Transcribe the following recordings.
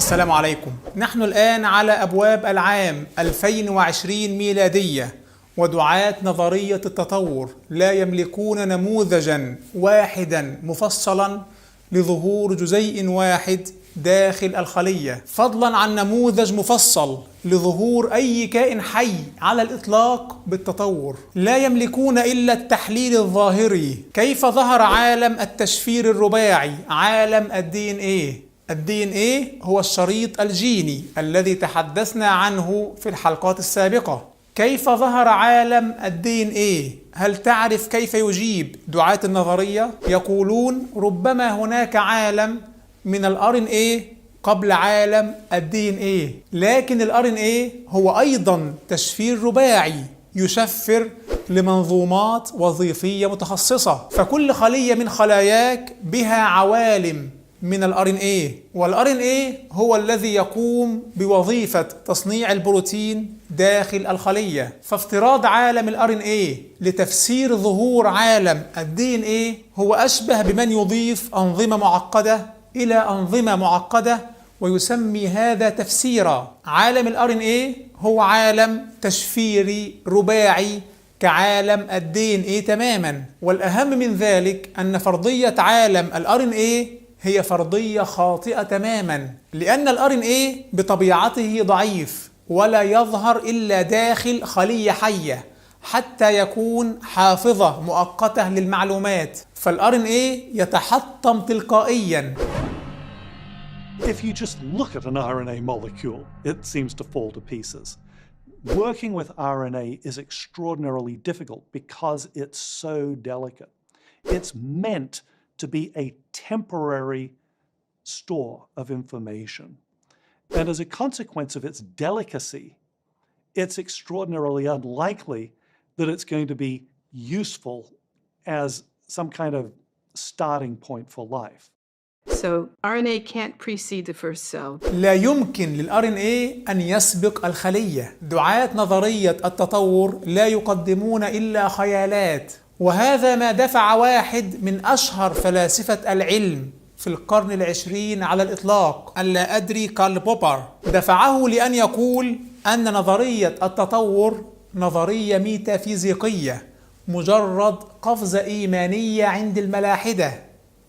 السلام عليكم. نحن الآن على أبواب العام 2020 ميلادية، ودعاة نظرية التطور لا يملكون نموذجا واحدا مفصلا لظهور جزيء واحد داخل الخلية، فضلا عن نموذج مفصل لظهور أي كائن حي على الإطلاق بالتطور. لا يملكون إلا التحليل الظاهري. كيف ظهر عالم التشفير الرباعي، عالم الDNA؟ الDNA هو الشريط الجيني الذي تحدثنا عنه في الحلقات السابقة. كيف ظهر عالم الDNA؟ هل تعرف كيف يجيب دعاة النظرية؟ يقولون ربما هناك عالم من الRNA قبل عالم الDNA، لكن الRNA هو أيضا تشفير رباعي يشفر لمنظومات وظيفية متخصصة، فكل خلية من خلاياك بها عوالم من الRNA، والRNA هو الذي يقوم بوظيفة تصنيع البروتين داخل الخلية. فافتراض عالم الRNA لتفسير ظهور عالم الDNA هو أشبه بمن يضيف أنظمة معقدة إلى أنظمة معقدة ويسمي هذا تفسيرا. عالم الRNA هو عالم تشفيري رباعي كعالم الDNA تماما، والأهم من ذلك أن فرضية عالم الRNA هي فرضية خاطئة تماما، لأن الRNA بطبيعته ضعيف ولا يظهر إلا داخل خلية حية حتى يكون حافظة مؤقتة للمعلومات، فالRNA يتحطم تلقائيا. If you just look at an RNA molecule, it seems to fall to pieces. Working with RNA is extraordinarily difficult because it's so delicate. It's meant to be a temporary store of information. And as a consequence of its delicacy, it's extraordinarily unlikely that it's going to be useful as some kind of starting point for life. So RNA can't precede the first cell. لا يمكن للRNA أن يسبق الخلية. دعاة نظرية التطور لا يقدمون إلا خيالات، وهذا ما دفع واحد من أشهر فلاسفة العلم في القرن العشرين على الإطلاق، اللا أدري كارل بوبر، دفعه لأن يقول أن نظرية التطور نظرية ميتافيزيقية مجرد قفزة إيمانية عند الملاحدة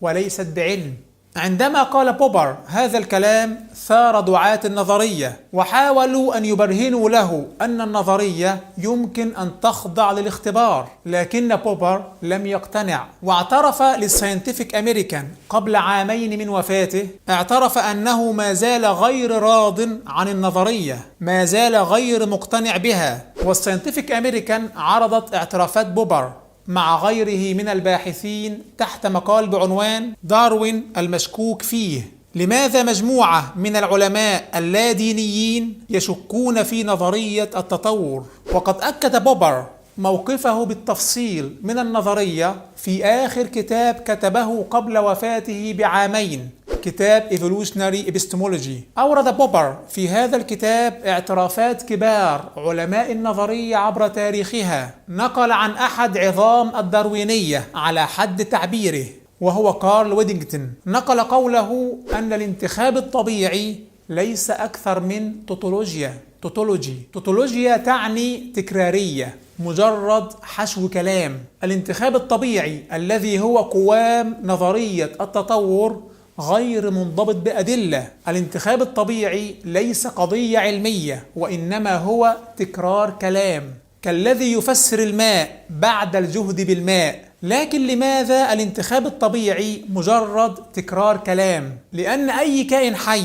وليست بعلم. عندما قال بوبر هذا الكلام ثار دعاة النظرية وحاولوا أن يبرهنوا له أن النظرية يمكن أن تخضع للاختبار، لكن بوبر لم يقتنع، واعترف للساينتيفيك أمريكان قبل عامين من وفاته، اعترف أنه ما زال غير راض عن النظرية، ما زال غير مقتنع بها. والساينتيفيك أمريكان عرضت اعترافات بوبر مع غيره من الباحثين تحت مقال بعنوان داروين المشكوك فيه. لماذا مجموعة من العلماء اللادينيين يشكون في نظرية التطور؟ وقد أكد بوبر موقفه بالتفصيل من النظرية في آخر كتاب كتبه قبل وفاته بعامين، كتاب Evolutionary Epistemology. أورد بوبر في هذا الكتاب اعترافات كبار علماء النظرية عبر تاريخها. نقل عن أحد عظام الداروينية على حد تعبيره وهو كارل ويدينغتون، نقل قوله أن الانتخاب الطبيعي ليس أكثر من توتولوجيا تعني تكرارية، مجرد حشو كلام. الانتخاب الطبيعي الذي هو قوام نظرية التطور غير منضبط بأدلة. الانتخاب الطبيعي ليس قضية علمية، وإنما هو تكرار كلام، كالذي يفسر الماء بعد الجهد بالماء. لكن لماذا الانتخاب الطبيعي مجرد تكرار كلام؟ لأن أي كائن حي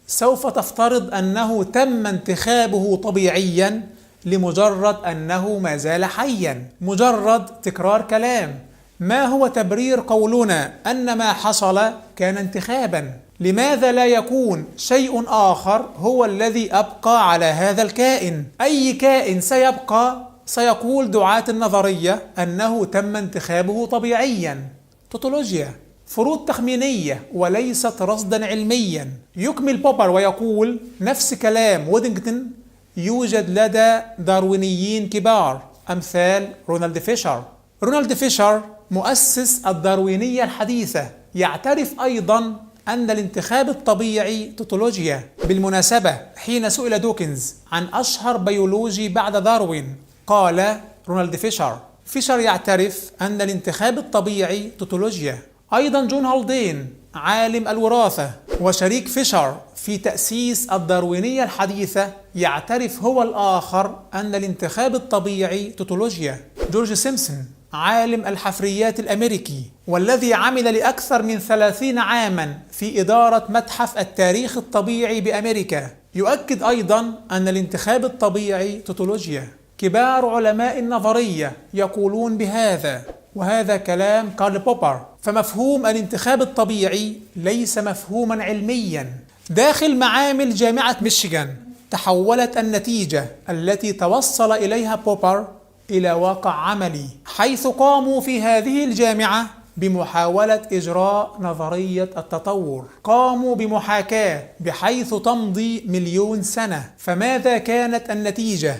سوف تفترض أنه تم انتخابه طبيعيا لمجرد أنه ما زال حيا، مجرد تكرار كلام. ما هو تبرير قولنا أن ما حصل كان انتخابا؟ لماذا لا يكون شيء آخر هو الذي أبقى على هذا الكائن؟ أي كائن سيبقى سيقول دعاة النظرية أنه تم انتخابه طبيعيا. توتولوجيا، فروض تخمينية وليست رصدا علميا. يكمل بوبر ويقول نفس كلام ويدينغتون يوجد لدى داروينيين كبار أمثال رونالد فيشر. رونالد فيشر مؤسس الداروينية الحديثة يعترف أيضا أن الانتخاب الطبيعي توتولوجيا. بالمناسبة، حين سئل دوكنز عن أشهر بيولوجي بعد داروين قال رونالد فيشر. فيشر يعترف أن الانتخاب الطبيعي توتولوجيا. أيضا جون هالدين عالم الوراثة وشريك فيشر في تأسيس الداروينية الحديثة يعترف هو الآخر أن الانتخاب الطبيعي توتولوجيا. جورج سيمبسون عالم الحفريات الأمريكي والذي عمل لأكثر من 30 عاما في إدارة متحف التاريخ الطبيعي بأمريكا يؤكد أيضا أن الانتخاب الطبيعي توتولوجيا. كبار علماء النظرية يقولون بهذا، وهذا كلام كارل بوبر. فمفهوم الانتخاب الطبيعي ليس مفهوما علميا. داخل معامل جامعة ميشيغان تحولت النتيجة التي توصل إليها بوبر إلى واقع عملي، حيث قاموا في هذه الجامعة بمحاولة إجراء نظرية التطور. قاموا بمحاكاة بحيث تمضي 1,000,000 سنة. فماذا كانت النتيجة؟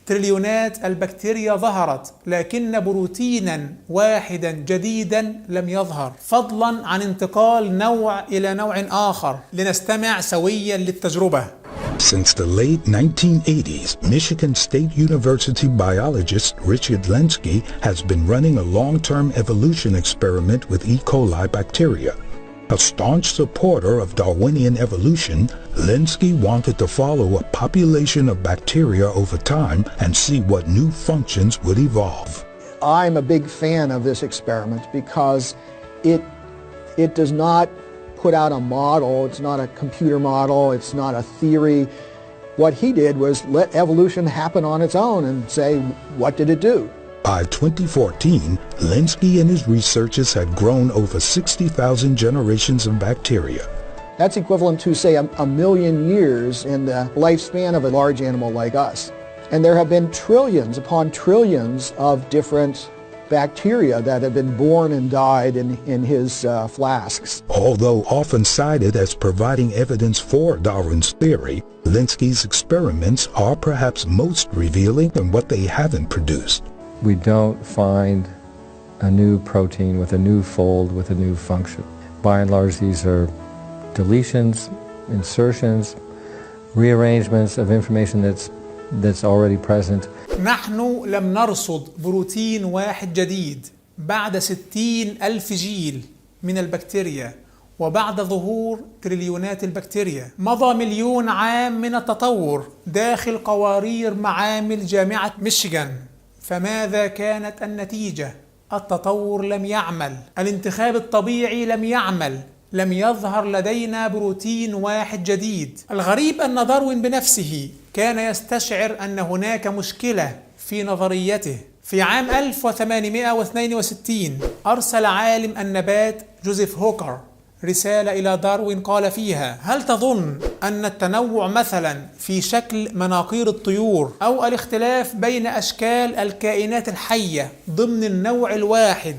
تريليونات البكتيريا ظهرت، لكن بروتينا واحدا جديدا لم يظهر، فضلا عن انتقال نوع إلى نوع آخر. لنستمع سويا للتجربة. Since the late 1980s, Michigan State University biologist Richard Lenski has been running a long-term evolution experiment with E. coli bacteria. A staunch supporter of Darwinian evolution, Lenski wanted to follow a population of bacteria over time and see what new functions would evolve. I'm a big fan of this experiment because it does not put out a model. It's not a computer model. It's not a theory. What he did was let evolution happen on its own and say, what did it do? By 2014, Lenski and his researchers had grown over 60,000 generations of bacteria. That's equivalent to, say, a million years in the lifespan of a large animal like us. And there have been trillions upon trillions of different bacteria that have been born and died in his flasks. Although often cited as providing evidence for Darwin's theory, Lenski's experiments are perhaps most revealing in what they haven't produced. We don't find a new protein with a new fold with a new function. By and large, these are deletions, insertions, rearrangements of information that's already present. نحن لم نرصد بروتين واحد جديد بعد 60,000 جيل من البكتيريا وبعد ظهور تريليونات البكتيريا. مضى 1,000,000 عام من التطور داخل قوارير معامل جامعة ميشيغان. فماذا كانت النتيجة؟ التطور لم يعمل، الانتخاب الطبيعي لم يعمل، لم يظهر لدينا بروتين واحد جديد. الغريب أن داروين بنفسه كان يستشعر أن هناك مشكلة في نظريته. في عام 1862 أرسل عالم النبات جوزيف هوكر رسالة إلى داروين قال فيها: هل تظن أن التنوع مثلا في شكل مناقير الطيور أو الاختلاف بين أشكال الكائنات الحية ضمن النوع الواحد،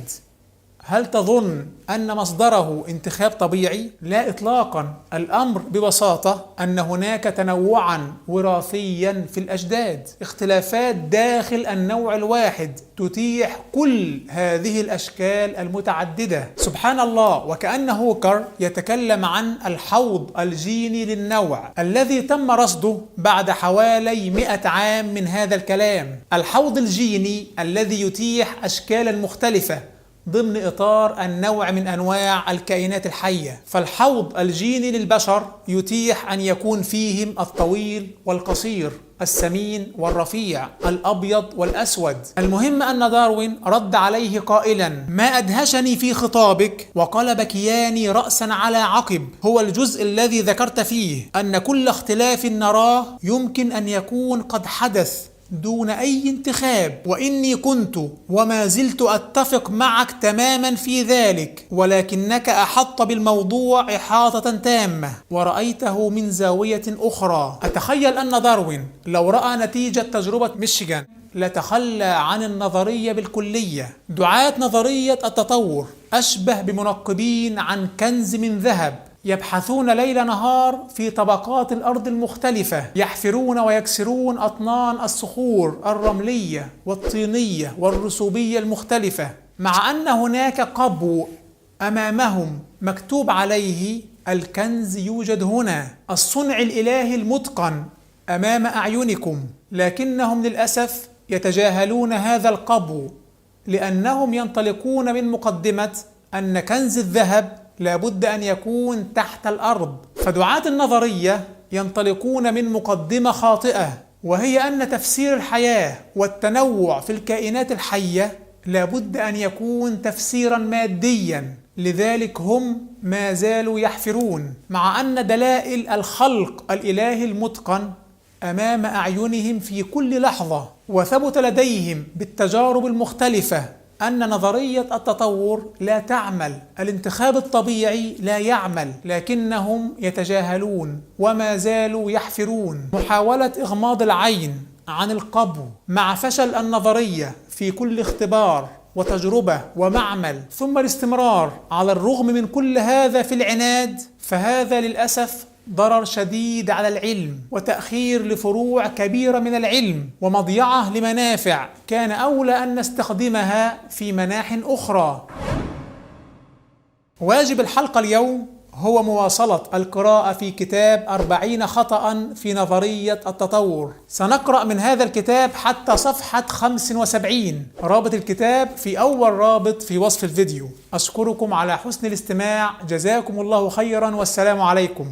هل تظن أن مصدره انتخاب طبيعي؟ لا إطلاقا. الأمر ببساطة أن هناك تنوعا وراثيا في الأجداد، اختلافات داخل النوع الواحد تتيح كل هذه الأشكال المتعددة. سبحان الله، وكأن هوكر يتكلم عن الحوض الجيني للنوع الذي تم رصده بعد حوالي 100 عام من هذا الكلام. الحوض الجيني الذي يتيح أشكالا مختلفة ضمن إطار النوع من أنواع الكائنات الحية. فالحوض الجيني للبشر يتيح أن يكون فيهم الطويل والقصير، السمين والرفيع، الأبيض والأسود. المهم أن داروين رد عليه قائلا: ما أدهشني في خطابك وقلب كياني رأسا على عقب هو الجزء الذي ذكرت فيه أن كل اختلاف نراه يمكن أن يكون قد حدث دون أي انتخاب، وإني كنت وما زلت أتفق معك تماما في ذلك، ولكنك أحط بالموضوع إحاطة تامة ورأيته من زاوية أخرى. أتخيل أن داروين لو رأى نتيجة تجربة ميشيغان لتخلى عن النظرية بالكلية. دعاة نظرية التطور أشبه بمنقبين عن كنز من ذهب يبحثون ليل نهار في طبقات الأرض المختلفة، يحفرون ويكسرون أطنان الصخور الرملية والطينية والرسوبية المختلفة، مع أن هناك قبو أمامهم مكتوب عليه الكنز يوجد هنا، الصنع الإلهي المتقن أمام أعينكم، لكنهم للأسف يتجاهلون هذا القبو، لأنهم ينطلقون من مقدمة أن كنز الذهب لابد أن يكون تحت الأرض. فدعاة النظرية ينطلقون من مقدمة خاطئة، وهي أن تفسير الحياة والتنوع في الكائنات الحية لابد أن يكون تفسيرا ماديا، لذلك هم ما زالوا يحفرون، مع أن دلائل الخلق الإلهي المتقن أمام أعينهم في كل لحظة. وثبت لديهم بالتجارب المختلفة أن نظرية التطور لا تعمل، الانتخاب الطبيعي لا يعمل، لكنهم يتجاهلون وما زالوا يحفرون. محاولة إغماض العين عن القبو مع فشل النظرية في كل اختبار وتجربة ومعمل، ثم الاستمرار على الرغم من كل هذا في العناد، فهذا للأسف ضرر شديد على العلم، وتأخير لفروع كبيرة من العلم، ومضيعة لمنافع كان أولى أن نستخدمها في مناح أخرى. واجب الحلقة اليوم هو مواصلة القراءة في كتاب 40 خطأ في نظرية التطور. سنقرأ من هذا الكتاب حتى صفحة 75. رابط الكتاب في أول رابط في وصف الفيديو. أشكركم على حسن الاستماع، جزاكم الله خيرا، والسلام عليكم.